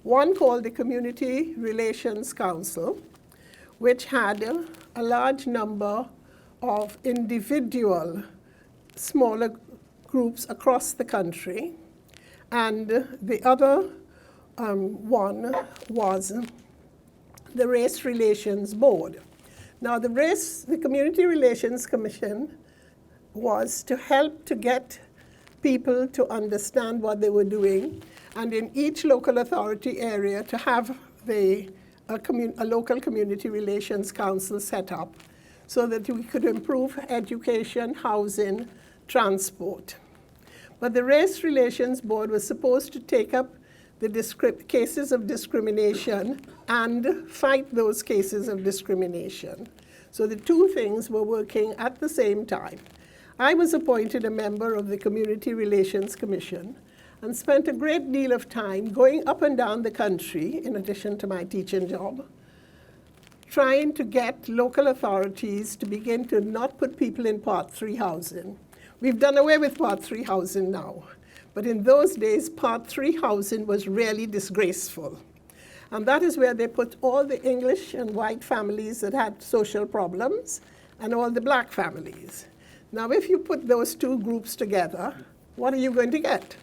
One called the Community Relations Council, which had a large number of individual smaller groups across the country. And the other one was the Race Relations Board. Now, the Community Relations Commission was to help to get people to understand what they were doing, and in each local authority area to have a local community relations council set up so that we could improve education, housing, transport. But the Race Relations Board was supposed to take up the cases of discrimination and fight those cases of discrimination. So the two things were working at the same time. I was appointed a member of the Community Relations Commission and spent a great deal of time going up and down the country, in addition to my teaching job, trying to get local authorities to begin to not put people in Part 3 housing. We've done away with Part 3 housing now, but in those days, Part 3 housing was really disgraceful. And that is where they put all the English and white families that had social problems and all the black families. Now, if you put those two groups together, what are you going to get?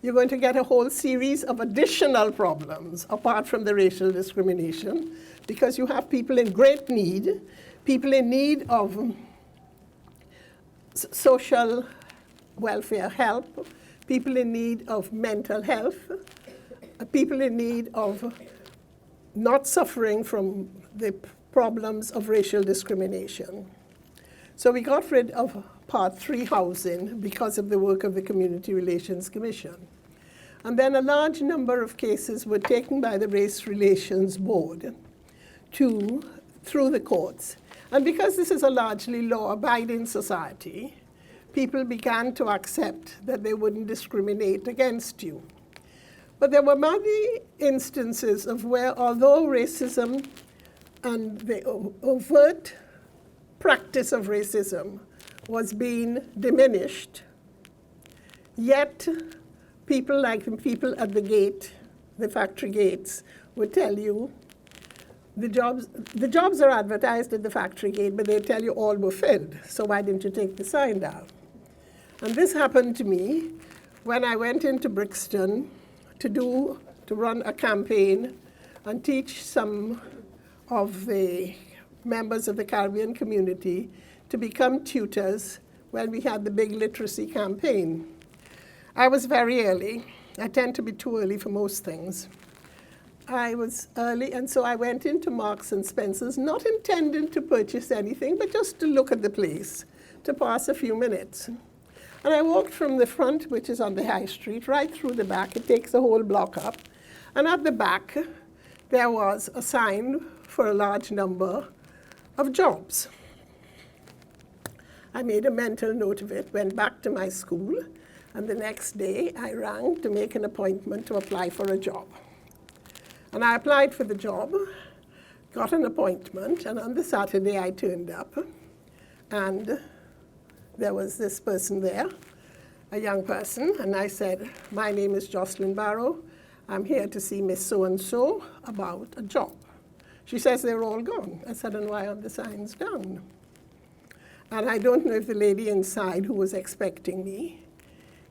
You're going to get a whole series of additional problems apart from the racial discrimination, because you have people in great need, people in need of social welfare help, people in need of mental health, people in need of not suffering from the problems of racial discrimination. So we got rid of Part 3 housing because of the work of the Community Relations Commission. And then a large number of cases were taken by the Race Relations Board through the courts. And because this is a largely law-abiding society, people began to accept that they wouldn't discriminate against you. But there were many instances of where, although racism and the overt practice of racism was being diminished, yet people like the people at the gate, the factory gates, would tell you the jobs are advertised at the factory gate, but they tell you all were filled, so why didn't you take the sign down? And this happened to me when I went into Brixton to run a campaign and teach some of the members of the Caribbean community to become tutors when we had the big literacy campaign. I was very early. I tend to be too early for most things. I was early, and so I went into Marks and Spencer's, not intending to purchase anything, but just to look at the place, to pass a few minutes. And I walked from the front, which is on the high street, right through the back. It takes the whole block up. And at the back, there was a sign for a large number of jobs. I made a mental note of it, went back to my school, and the next day I rang to make an appointment to apply for a job. And I applied for the job, got an appointment, and on the Saturday I turned up, and there was this person there, a young person, and I said, "My name is Jocelyn Barrow. I'm here to see Miss So-and-so about a job." She says, "They're all gone." I said, "And why are the signs down?" And I don't know if the lady inside who was expecting me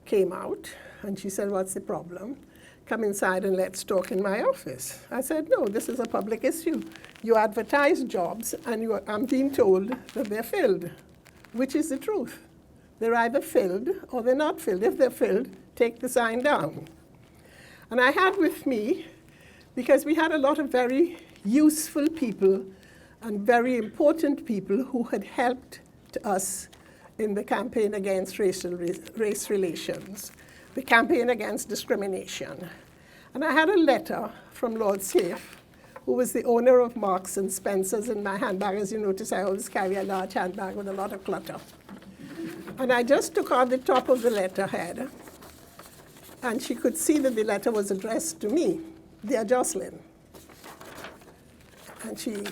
came out, and she said, "What's the problem? Come inside and let's talk in my office." I said, "No, this is a public issue. You advertise jobs, and I'm being told that they're filled." Which is the truth. They're either filled or they're not filled. If they're filled, take the sign down. And I had with me, because we had a lot of very useful people and very important people who had helped us in the campaign against race relations, the campaign against discrimination. And I had a letter from Lord Safe, who was the owner of Marks and Spencer's, in my handbag. As you notice, I always carry a large handbag with a lot of clutter. And I just took out the top of the letterhead, and she could see that the letter was addressed to me, "Dear Jocelyn." And she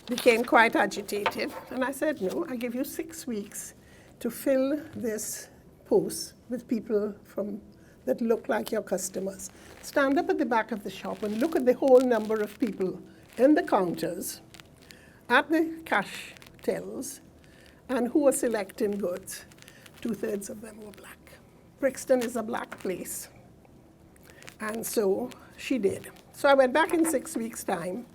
became quite agitated. And I said, "No, I give you 6 weeks to fill this post with people from that look like your customers. Stand up at the back of the shop and look at the whole number of people in the counters, at the cash tills, and who are selecting goods. 2/3 of them were black. Brixton is a black place. And so she did. So I went back in 6 weeks' time,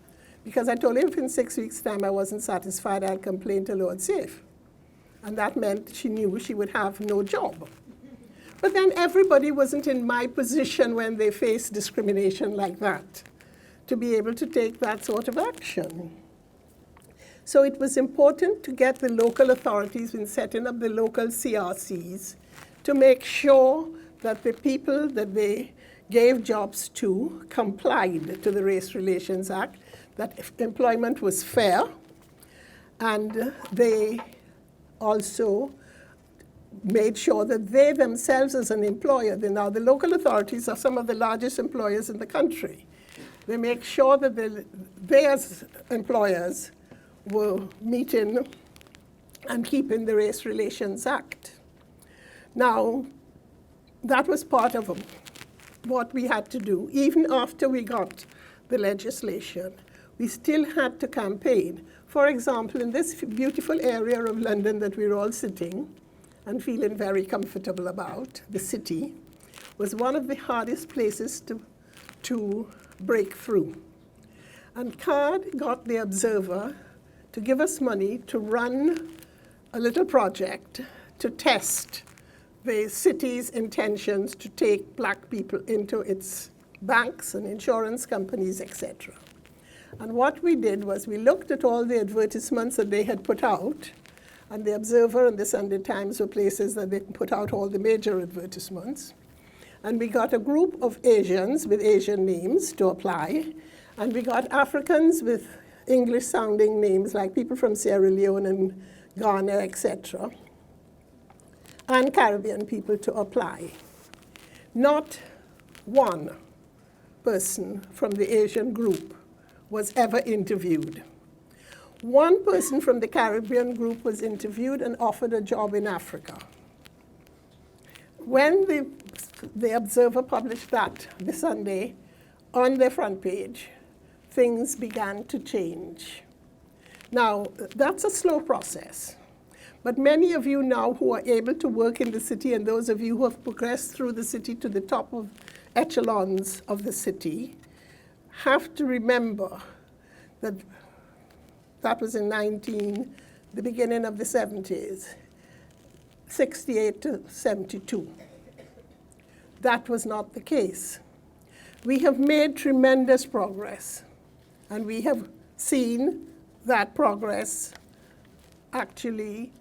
because I told her if in 6 weeks' time I wasn't satisfied, I'd complain to Lord Safe. And that meant she knew she would have no job. But then everybody wasn't in my position when they faced discrimination like that, to be able to take that sort of action. So it was important to get the local authorities in setting up the local CRCs to make sure that the people that they gave jobs to complied to the Race Relations Act, that employment was fair, and they also made sure that they themselves as an employer, now the local authorities are some of the largest employers in the country. They make sure that they as employers were meeting and keeping the Race Relations Act. Now, that was part of what we had to do. Even after we got the legislation, we still had to campaign. For example, in this beautiful area of London that we're all sitting and feeling very comfortable about, the city was one of the hardest places to break through. And CARD got the Observer to give us money to run a little project to test the city's intentions to take black people into its banks and insurance companies, etc. And what we did was we looked at all the advertisements that they had put out, and the Observer and the Sunday Times were places that they put out all the major advertisements. And we got a group of Asians with Asian names to apply, and we got Africans with English-sounding names, like people from Sierra Leone and Ghana, etc., and Caribbean people to apply. Not one person from the Asian group was ever interviewed. One person from the Caribbean group was interviewed and offered a job in Africa. When the Observer published that this Sunday on their front page, things began to change. Now, that's a slow process. But many of you now who are able to work in the city, and those of you who have progressed through the city to the top of echelons of the city, have to remember that that was in the beginning of the 70s, 68 to 72. That was not the case. We have made tremendous progress, and we have seen that progress actually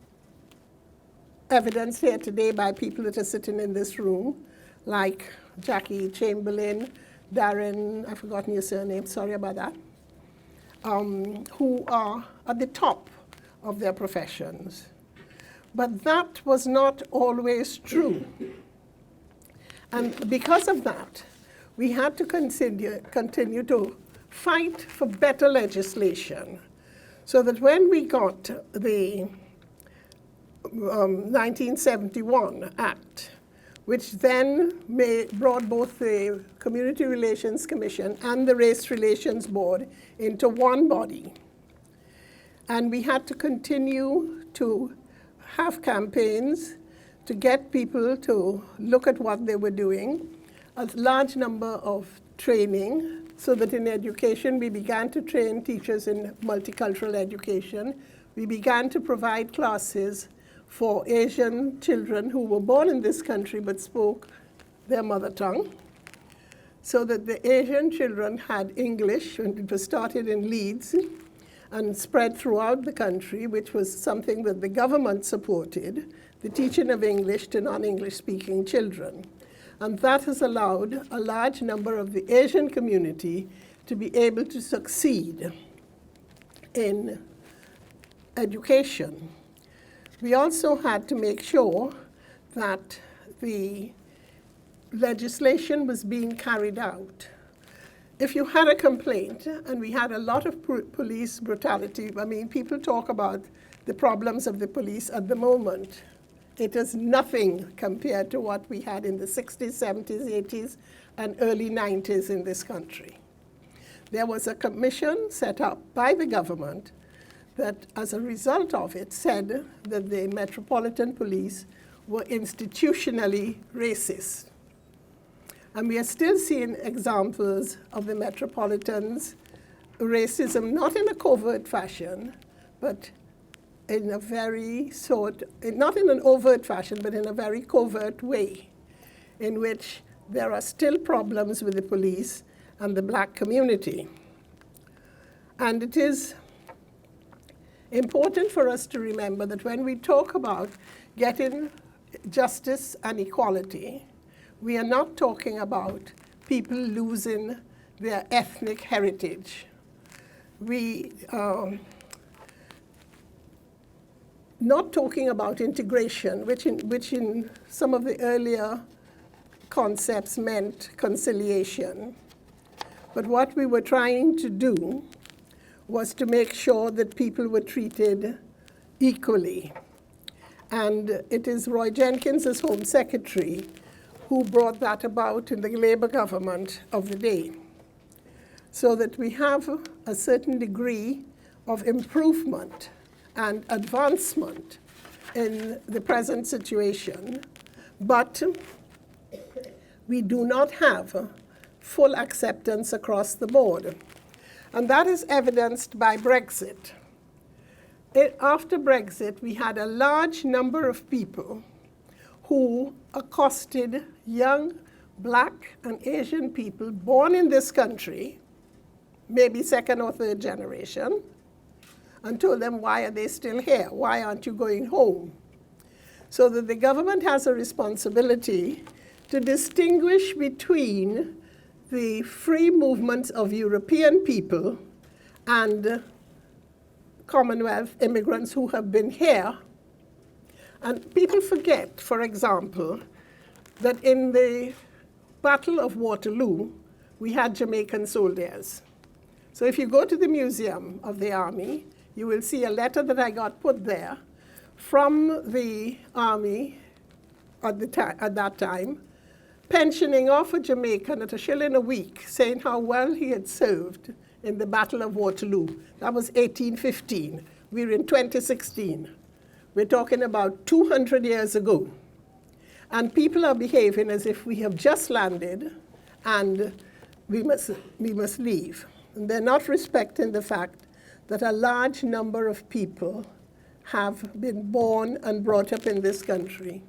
evidenced here today by people that are sitting in this room, like Jackie Chamberlain, Darren, I've forgotten your surname, sorry about that, who are at the top of their professions. But that was not always true. And because of that, we had to continue to fight for better legislation, so that when we got the 1971 Act, which then brought both the Community Relations Commission and the Race Relations Board into one body. And we had to continue to have campaigns to get people to look at what they were doing, a large number of training, so that in education we began to train teachers in multicultural education. We began to provide classes for Asian children who were born in this country but spoke their mother tongue, so that the Asian children had English, and it was started in Leeds and spread throughout the country, which was something that the government supported, the teaching of English to non-English speaking children. And that has allowed a large number of the Asian community to be able to succeed in education. We also had to make sure that the legislation was being carried out. If you had a complaint, and we had a lot of police brutality, I mean, people talk about the problems of the police at the moment It is nothing compared to what we had in the 60s, 70s, 80s, and early 90s in this country. There was a commission set up by the government that, as a result of it, said that the Metropolitan Police were institutionally racist. And we are still seeing examples of the Metropolitans' racism, not in a covert fashion, but in a very not in an overt fashion, but in a very covert way, in which there are still problems with the police and the black community. And it is important for us to remember that when we talk about getting justice and equality, we are not talking about people losing their ethnic heritage. We are not talking about integration, which in some of the earlier concepts meant conciliation. But what we were trying to do was to make sure that people were treated equally. And it is Roy Jenkins, as Home Secretary, who brought that about in the Labour government of the day, so that we have a certain degree of improvement and advancement in the present situation, but we do not have full acceptance across the board. And that is evidenced by Brexit. After Brexit, we had a large number of people who accosted young black and Asian people born in this country, maybe second or third generation, and told them, why are they still here? Why aren't you going home? So that the government has a responsibility to distinguish between the free movements of European people and Commonwealth immigrants who have been here. And people forget, for example, that in the Battle of Waterloo, we had Jamaican soldiers. So if you go to the Museum of the Army, you will see a letter that I got put there from the Army at that time, pensioning off a Jamaican at $1 a week, saying how well he had served in the Battle of Waterloo. That was 1815. We're in 2016. We're talking about 200 years ago. And people are behaving as if we have just landed and we must leave. And they're not respecting the fact that a large number of people have been born and brought up in this country.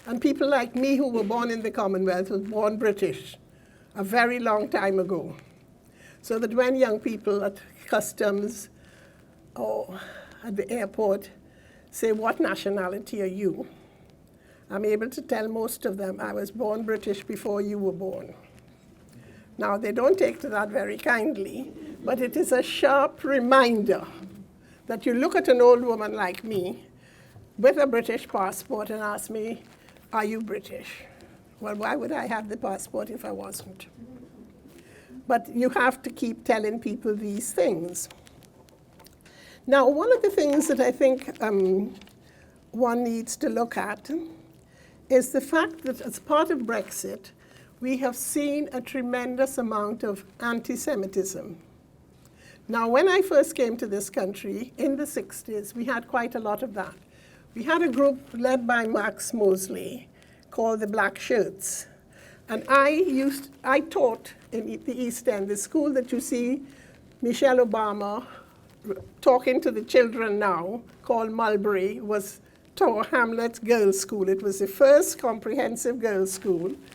And people like me who were born in the Commonwealth was born British a very long time ago. So that when young people at customs or at the airport say, what nationality are you? I'm able to tell most of them, I was born British before you were born. Now, they don't take to that very kindly, but it is a sharp reminder that you look at an old woman like me with a British passport and ask me, are you British? Well, why would I have the passport if I wasn't? But you have to keep telling people these things. Now, one of the things that I think one needs to look at is the fact that as part of Brexit, we have seen a tremendous amount of anti-Semitism. Now, when I first came to this country in the 60s, we had quite a lot of that. We had a group led by Max Mosley called the Black Shirts. And I taught in the East End, the school that you see Michelle Obama talking to the children now, called Mulberry, was Tower Hamlets Girls' School. It was the first comprehensive girls' school